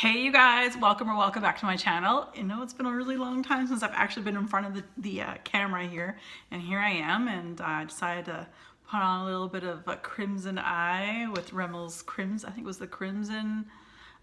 Hey you guys, welcome back to my channel. You know, it's been a really long time since I've actually been in front of the camera here, and here I am, and I decided to put on a little bit of a Crimson Eye with Remmel's Crimson, I think it was the Crimson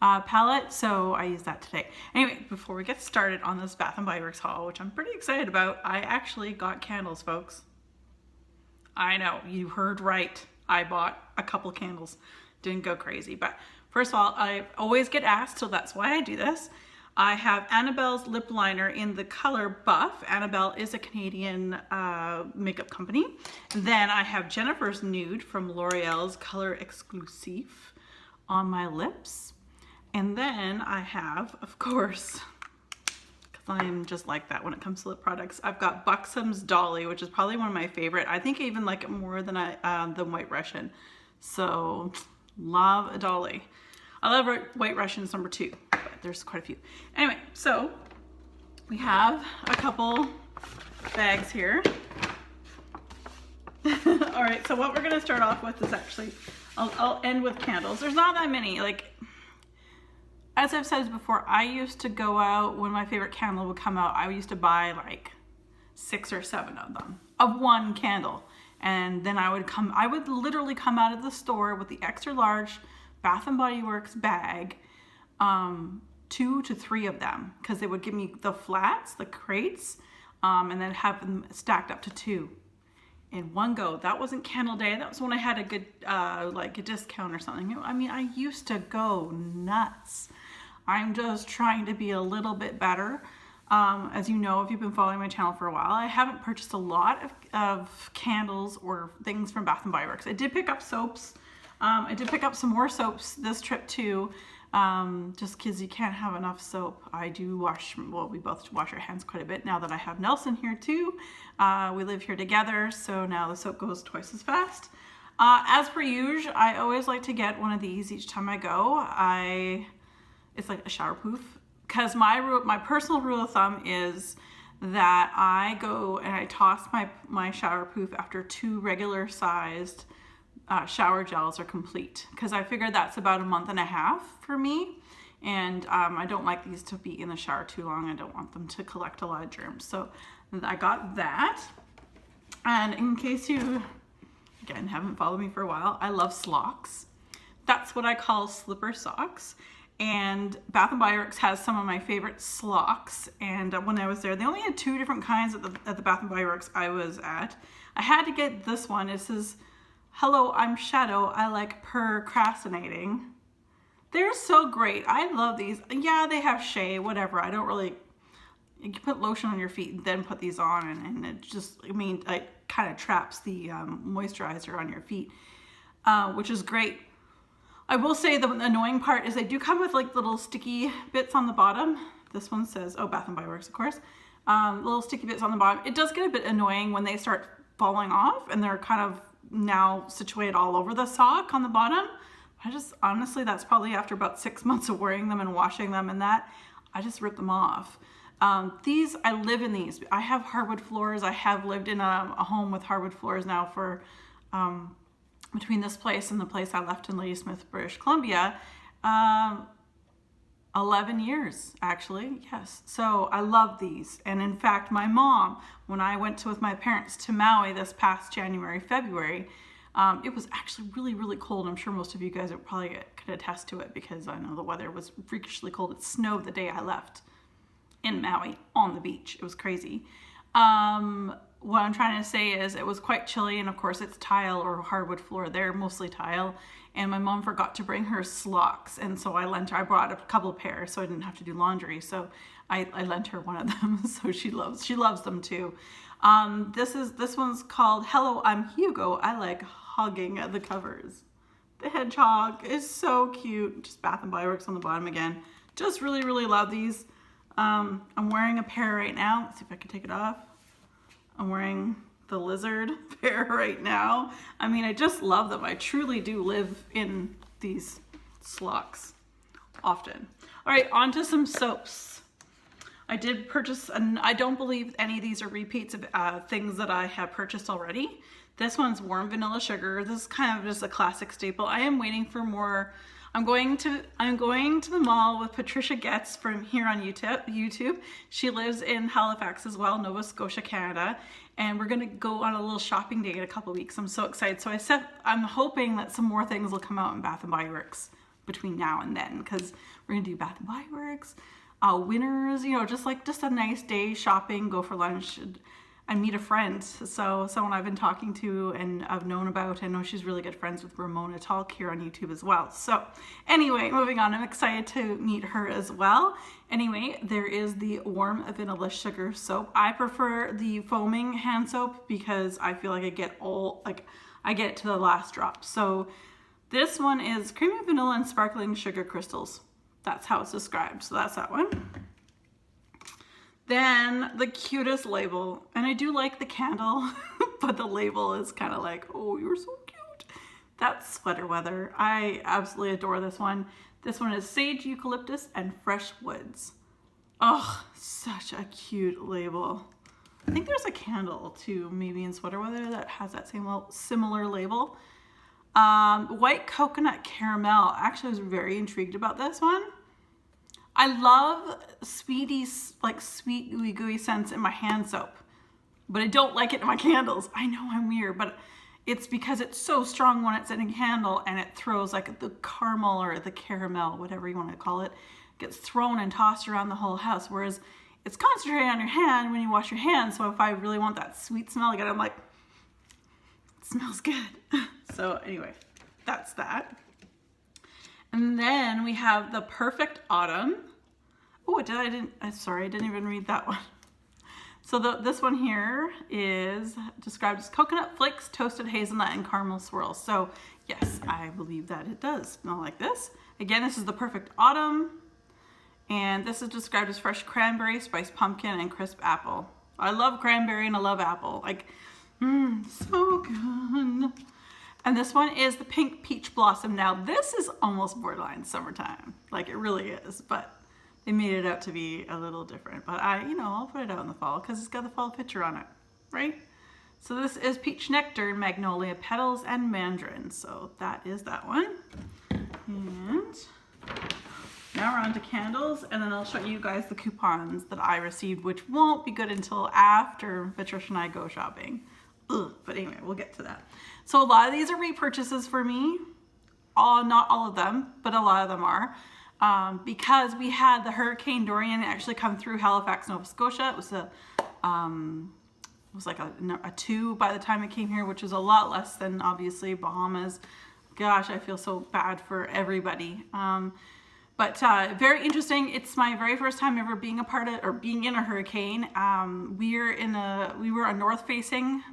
palette, so I used that today. Anyway, before we get started on this Bath & Body Works haul, which I'm pretty excited about, I actually got candles, folks. I know, you heard right. I bought a couple candles. Didn't go crazy, but first of all, I always get asked, so that's why I do this. I have Annabelle's lip liner in the color Buff. Annabelle is a Canadian makeup company. And then I have Jennifer's Nude from L'Oreal's Color Exclusive on my lips. And then I have, of course, because I'm just like that when it comes to lip products, I've got Buxom's Dolly, which is probably one of my favorite. I think I even like it more than White Russian. So love a Dolly. I love White Russian's number 2, but there's quite a few. Anyway, so we have a couple bags here. All right, so what we're gonna start off with is actually, I'll end with candles. There's not that many. Like, as I've said before, I used to go out when my favorite candle would come out. I used to buy like 6 or 7 of them, of one candle. And then I would literally come out of the store with the extra large Bath & Body Works bag, 2 to 3 of them, because they would give me the flats, the crates, and then have them stacked up to 2 in one go. That wasn't candle day. That was when I had a good, like a discount or something. I mean, I used to go nuts. I'm just trying to be a little bit better. As you know, if you've been following my channel for a while, I haven't purchased a lot of candles or things from Bath & Body Works. I did pick up soaps. I did pick up some more soaps this trip too, just because you can't have enough soap. I do wash, well, we both wash our hands quite a bit now that I have Nelson here too. We live here together, so now the soap goes twice as fast. As per usual, I always like to get one of these each time I go. It's like a shower proof. Because my personal rule of thumb is that I go and I toss my shower proof after 2 regular sized shower gels are complete. Because I figure that's about a month and a half for me. And I don't like these to be in the shower too long. I don't want them to collect a lot of germs. So I got that. And in case you, again, haven't followed me for a while, I love slocks. That's what I call slipper socks. And Bath & Body Works has some of my favorite slocks, and when I was there, they only had 2 different kinds at the Bath & Body Works I was at. I had to get this one. It says, "Hello, I'm Shadow. I like procrastinating." They're so great. I love these. Yeah, they have shea, whatever. I don't really, you can put lotion on your feet and then put these on, and it just, I mean, it kind of traps the moisturizer on your feet, which is great. I will say the annoying part is they do come with like little sticky bits on the bottom. This one says, oh, Bath & Body Works, of course. Little sticky bits on the bottom. It does get a bit annoying when they start falling off and they're kind of now situated all over the sock on the bottom. I just, honestly, that's probably after about 6 months of wearing them and washing them and that, I just rip them off. These, I live in these. I have hardwood floors. I have lived in a home with hardwood floors now for, between this place and the place I left in Ladysmith, British Columbia, 11 years actually, yes. So I love these. And in fact, my mom, when I went with my parents to Maui this past January, February, it was actually really, really cold. I'm sure most of you guys probably could attest to it because I know the weather was freakishly cold. It snowed the day I left in Maui on the beach. It was crazy. What I'm trying to say is it was quite chilly, and of course it's tile or hardwood floor. They're mostly tile, and my mom forgot to bring her slocks, and so I brought a couple of pairs so I didn't have to do laundry. So I lent her one of them, so she loves them too. This one's called Hello, I'm Hugo. I like hugging the covers. The hedgehog is so cute. Just Bath & Body Works on the bottom again. Just really, really love these. I'm wearing a pair right now. Let's see if I can take it off. I'm wearing the lizard pair right now. I mean, I just love them. I truly do live in these slocks often. All right, on to some soaps. I did purchase, and I don't believe any of these are repeats of things that I have purchased already. This one's Warm Vanilla Sugar. This is kind of just a classic staple. I am waiting for more. I'm going to the mall with Patricia Getz from here on YouTube. She lives in Halifax as well, Nova Scotia, Canada, and we're gonna go on a little shopping day in a couple weeks. I'm so excited. So I'm hoping that some more things will come out in Bath and Body Works between now and then, because we're gonna do Bath and Body Works, Winners, you know, just a nice day shopping, go for lunch, and meet a friend. So someone I've been talking to and I've known about. I know she's really good friends with Ramona Talk here on YouTube as well. So anyway, moving on, I'm excited to meet her as well. Anyway, there is the warm vanilla sugar soap. I prefer the foaming hand soap because I feel like I get it to the last drop. So this one is creamy vanilla and sparkling sugar crystals. That's how it's described. So that's that one. Then the cutest label, and I do like the candle, but the label is kind of like, oh, you're so cute. That's Sweater Weather. I absolutely adore this one. This one is Sage, Eucalyptus, and Fresh Woods. Oh, such a cute label. I think there's a candle too, maybe in Sweater Weather, that has that same similar label. White Coconut Caramel. Actually, I was very intrigued about this one. I love sweet gooey gooey scents in my hand soap, but I don't like it in my candles. I know I'm weird, but it's because it's so strong when it's in a candle and it throws like the caramel or the caramel, whatever you want to call it, gets thrown and tossed around the whole house. Whereas it's concentrated on your hand when you wash your hands. So if I really want that sweet smell again, I'm like, it smells good. So anyway, that's that. And then we have the Perfect Autumn. Oh, sorry, I didn't even read that one. So this one here is described as coconut flakes, toasted hazelnut, and caramel swirls. So yes, I believe that it does smell like this. Again, this is the Perfect Autumn. And this is described as fresh cranberry, spiced pumpkin, and crisp apple. I love cranberry and I love apple. Like, so good. And this one is the Pink Peach Blossom. Now this is almost borderline summertime. Like, it really is, but they made it out to be a little different. But I'll put it out in the fall because it's got the fall picture on it, right? So this is Peach Nectar, Magnolia Petals, and Mandarin. So that is that one. And now we're on to candles, and then I'll show you guys the coupons that I received, which won't be good until after Patricia and I go shopping. Ugh, but anyway, we'll get to that. So a lot of these are repurchases for me. Not all of them, but a lot of them are. Because we had the Hurricane Dorian actually come through Halifax, Nova Scotia. It was like a 2 by the time it came here, which is a lot less than obviously Bahamas. Gosh, I feel so bad for everybody. But very interesting. It's my very first time ever being a part of or being in a hurricane. We were a north facing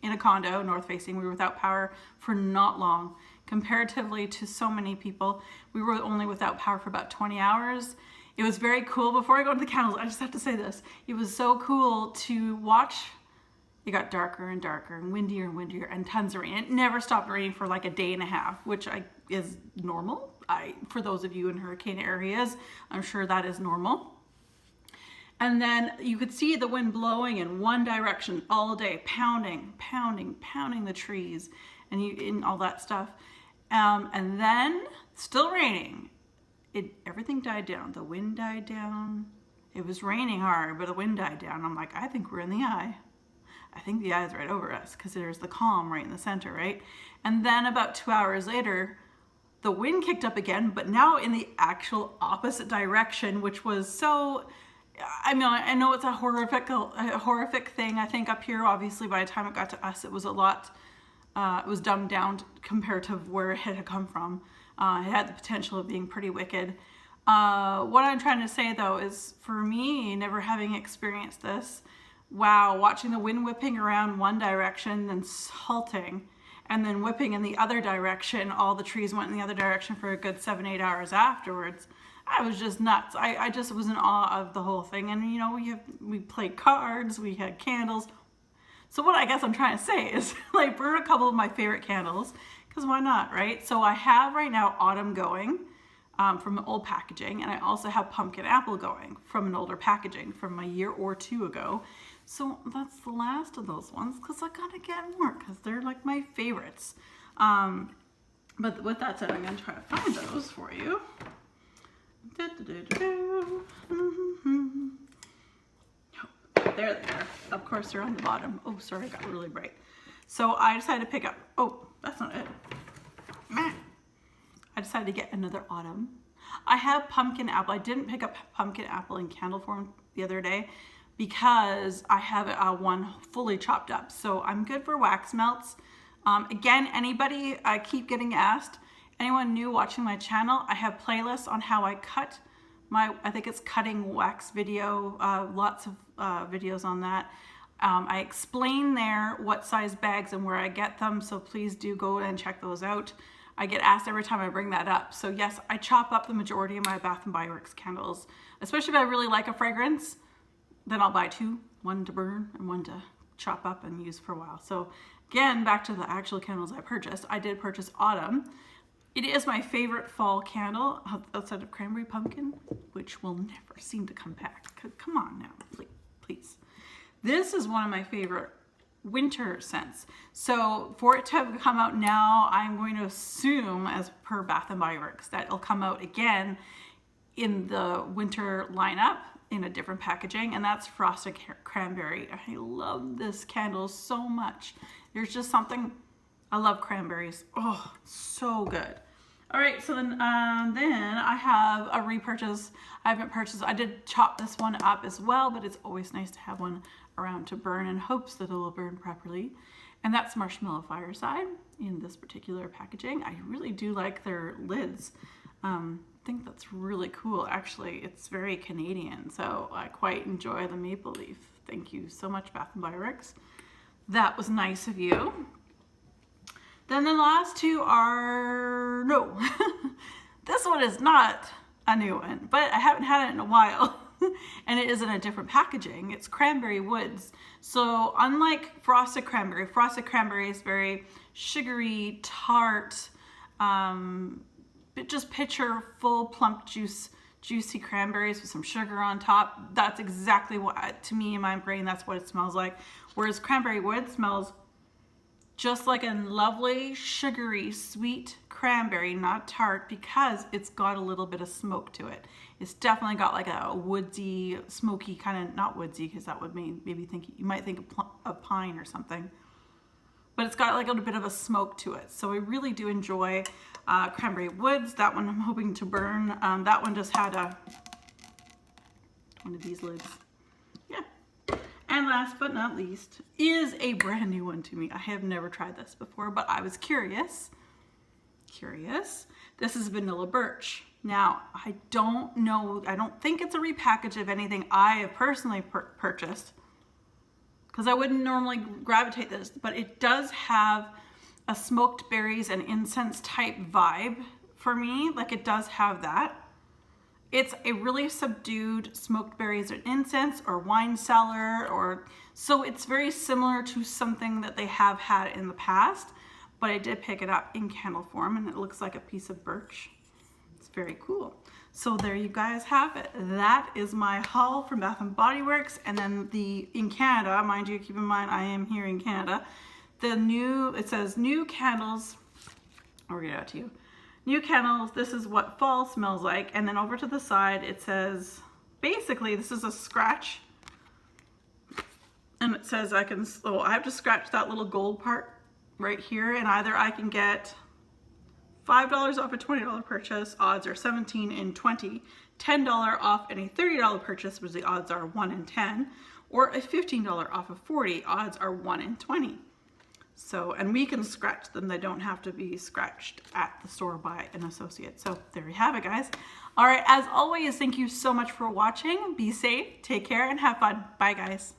in a condo, north facing. We were without power for not long. Comparatively to so many people, we were only without power for about 20 hours. It was very cool. Before I go into the candles, I just have to say this. It was so cool to watch. It got darker and darker and windier and tons of rain. It never stopped raining for like a day and a half, which is normal. For those of you in hurricane areas, I'm sure that is normal. And then you could see the wind blowing in one direction all day, pounding the trees and all that stuff. And then still raining. Everything died down. The wind died down. It was raining hard, but the wind died down. I'm like, I think we're in the eye. I think the eye is right over us because there's the calm right in the center, right? And then about 2 hours later, the wind kicked up again, but now in the actual opposite direction, which was so, I know it's a horrific thing. I think up here, obviously, by the time it got to us, it was a lot, it was dumbed down compared to where it had come from. It had the potential of being pretty wicked. What I'm trying to say, though, is for me, never having experienced this, wow, watching the wind whipping around one direction, then halting, and then whipping in the other direction, all the trees went in the other direction for a good 7-8 hours afterwards. I was just nuts. I just was in awe of the whole thing. And we played cards, we had candles. So what I guess I'm trying to say is like burn a couple of my favorite candles, because why not, right? So I have right now Autumn going from an old packaging, and I also have Pumpkin Apple going from an older packaging from a year or two ago. So that's the last of those ones, because I gotta get more, because they're like my favorites. But with that said, I'm going to try to find those for you. There they are. Of course, they're on the bottom. Oh, sorry, it got really bright. So I decided to pick up, oh, that's not it. I decided to get another autumn. I have pumpkin apple. I didn't pick up pumpkin apple in candle form the other day because I have one fully chopped up. So I'm good for wax melts. Again, anybody, I keep getting asked, anyone new watching my channel, I have playlists on how I cut my, I think it's cutting wax video, lots of videos on that. I explain there what size bags and where I get them, so please do go and check those out. I get asked every time I bring that up. So yes, I chop up the majority of my Bath & Body Works candles, especially if I really like a fragrance, then I'll buy two, one to burn and one to chop up and use for a while. So again, back to the actual candles I purchased. I did purchase Autumn. It is my favorite fall candle outside of Cranberry Pumpkin, which will never seem to come back. Come on now, please. This is one of my favorite winter scents. So for it to have come out now, I'm going to assume, as per Bath & Body Works, that it'll come out again in the winter lineup in a different packaging, and that's Frosted Cranberry. I love this candle so much. There's just something, I love cranberries. Oh, so good. All right, so then I have a repurchase. I did chop this one up as well, but it's always nice to have one around to burn in hopes that it will burn properly. And that's Marshmallow Fireside in this particular packaging. I really do like their lids. I think that's really cool. Actually, it's very Canadian, so I quite enjoy the maple leaf. Thank you so much, Bath & Body Works. That was nice of you. Then the last two are, no, this one is not a new one, but I haven't had it in a while. And it is in a different packaging. It's Cranberry Woods. So unlike Frosted Cranberry is very sugary, tart, but just picture full plump juicy cranberries with some sugar on top. That's exactly what, to me in my brain, that's what it smells like. Whereas Cranberry Woods smells just like a lovely, sugary, sweet cranberry, not tart, because it's got a little bit of smoke to it. It's definitely got like a woodsy, smoky kind of, not woodsy, because that would maybe think, you might think of pine or something. But it's got like a little bit of a smoke to it. So I really do enjoy Cranberry Woods. That one I'm hoping to burn. That one just had one of these lids. Yeah. And last but not least is a brand new one to me. I have never tried this before, but I was curious. This is Vanilla Birch. Now, I don't know, I don't think it's a repackage of anything I have personally purchased, because I wouldn't normally gravitate this, but it does have a smoked berries and incense type vibe for me. Like, it does have that. It's a really subdued smoked berries and incense or wine cellar, or so it's very similar to something that they have had in the past, but I did pick it up in candle form and it looks like a piece of birch. It's very cool. So there you guys have it. That is my haul from Bath & Body Works. And then in Canada, mind you, keep in mind I am here in Canada, it says new candles, I'll read it out to you. New candles, this is what fall smells like. And then over to the side, it says, basically this is a scratch. And it says I have to scratch that little gold part right here, and either I can get $5 off a $20 purchase, odds are 17 in 20, $10 off any $30 purchase, which the odds are 1 in 10, or a $15 off of 40, odds are 1 in 20. So, and we can scratch them. They don't have to be scratched at the store by an associate. So there you have it, guys. All right, as always, thank you so much for watching. Be safe, take care, and have fun. Bye, guys.